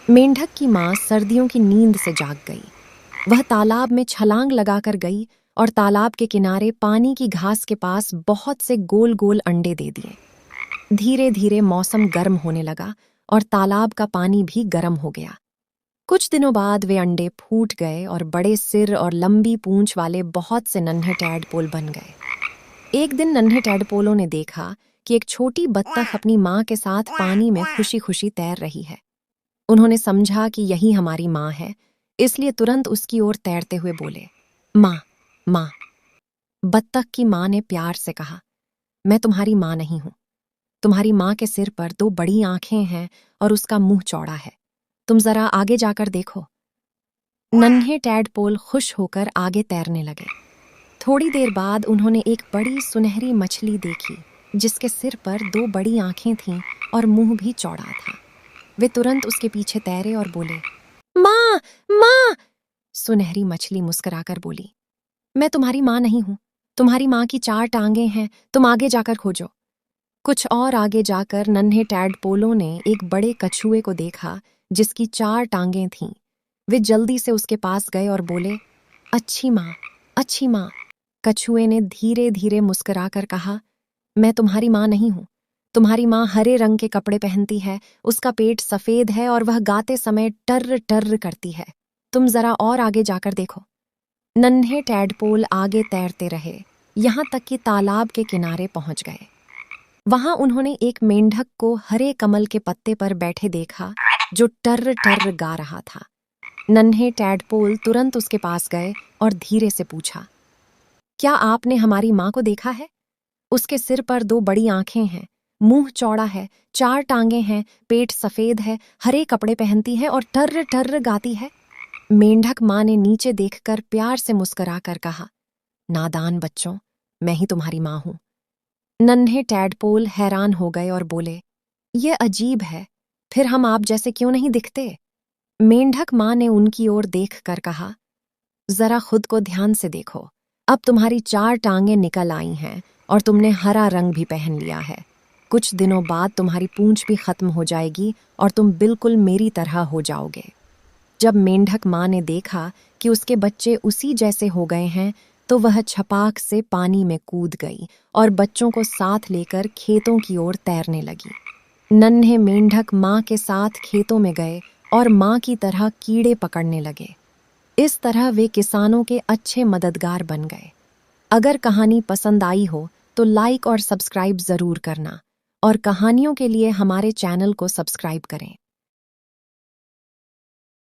मेंढक की माँ सर्दियों की नींद से जाग गई। वह तालाब में छलांग लगाकर गई और तालाब के किनारे पानी की घास के पास बहुत से गोल गोल अंडे दे दिए। धीरे धीरे मौसम गर्म होने लगा और तालाब का पानी भी गर्म हो गया। कुछ दिनों बाद वे अंडे फूट गए और बड़े सिर और लंबी पूंछ वाले बहुत से नन्हे टैडपोल बन गए। एक दिन नन्हे टैडपोलों ने देखा कि एक छोटी बत्तख अपनी माँ के साथ पानी में खुशी खुशी तैर रही है। उन्होंने समझा कि यही हमारी माँ है, इसलिए तुरंत उसकी ओर तैरते हुए बोले, माँ, माँ। बत्तख की माँ ने प्यार से कहा, मैं तुम्हारी माँ नहीं हूं। तुम्हारी माँ के सिर पर दो बड़ी आंखें हैं और उसका मुंह चौड़ा है। तुम जरा आगे जाकर देखो। नन्हे टैडपोल खुश होकर आगे तैरने लगे। थोड़ी देर बाद उन्होंने एक बड़ी सुनहरी मछली देखी, जिसके सिर पर दो बड़ी आंखें थीं और मुंह भी चौड़ा था। वे तुरंत उसके पीछे तैरे और बोले, माँ, माँ। सुनहरी मछली मुस्कुराकर बोली, मैं तुम्हारी माँ नहीं हूं। तुम्हारी माँ की चार टांगें हैं, तुम आगे जाकर खोजो। कुछ और आगे जाकर नन्हे टैडपोलों ने एक बड़े कछुए को देखा, जिसकी चार टांगें थीं। वे जल्दी से उसके पास गए और बोले, अच्छी माँ, अच्छी माँ। कछुए ने धीरे धीरे मुस्कुराकर कहा, मैं तुम्हारी माँ नहीं हूं। तुम्हारी माँ हरे रंग के कपड़े पहनती है, उसका पेट सफेद है और वह गाते समय टर्र टर्र करती है। तुम जरा और आगे जाकर देखो। नन्हे टैडपोल आगे तैरते रहे, यहाँ तक कि तालाब के किनारे पहुंच गए। वहां उन्होंने एक मेंढक को हरे कमल के पत्ते पर बैठे देखा, जो टर्र टर्र गा रहा था। नन्हे टैडपोल तुरंत उसके पास गए और धीरे से पूछा, क्या आपने हमारी माँ को देखा है? उसके सिर पर दो बड़ी आंखें हैं, मुंह चौड़ा है, चार टांगें हैं, पेट सफेद है, हरे कपड़े पहनती है और टर्र टर्र गाती है। मेंढक माँ ने नीचे देखकर प्यार से मुस्कुराकर कहा, नादान बच्चों, मैं ही तुम्हारी माँ हूं। नन्हे टैडपोल हैरान हो गए और बोले, ये अजीब है, फिर हम आप जैसे क्यों नहीं दिखते? मेंढक माँ ने उनकी ओर देखकर कहा, जरा खुद को ध्यान से देखो। अब तुम्हारी चार टांगें निकल आई हैं और तुमने हरा रंग भी पहन लिया है। कुछ दिनों बाद तुम्हारी पूंछ भी खत्म हो जाएगी और तुम बिल्कुल मेरी तरह हो जाओगे। जब मेंढक माँ ने देखा कि उसके बच्चे उसी जैसे हो गए हैं, तो वह छपाक से पानी में कूद गई और बच्चों को साथ लेकर खेतों की ओर तैरने लगी। नन्हे मेंढक माँ के साथ खेतों में गए और माँ की तरह कीड़े पकड़ने लगे। इस तरह वे किसानों के अच्छे मददगार बन गए। अगर कहानी पसंद आई हो तो लाइक और सब्सक्राइब जरूर करना और कहानियों के लिए हमारे चैनल को सब्सक्राइब करें।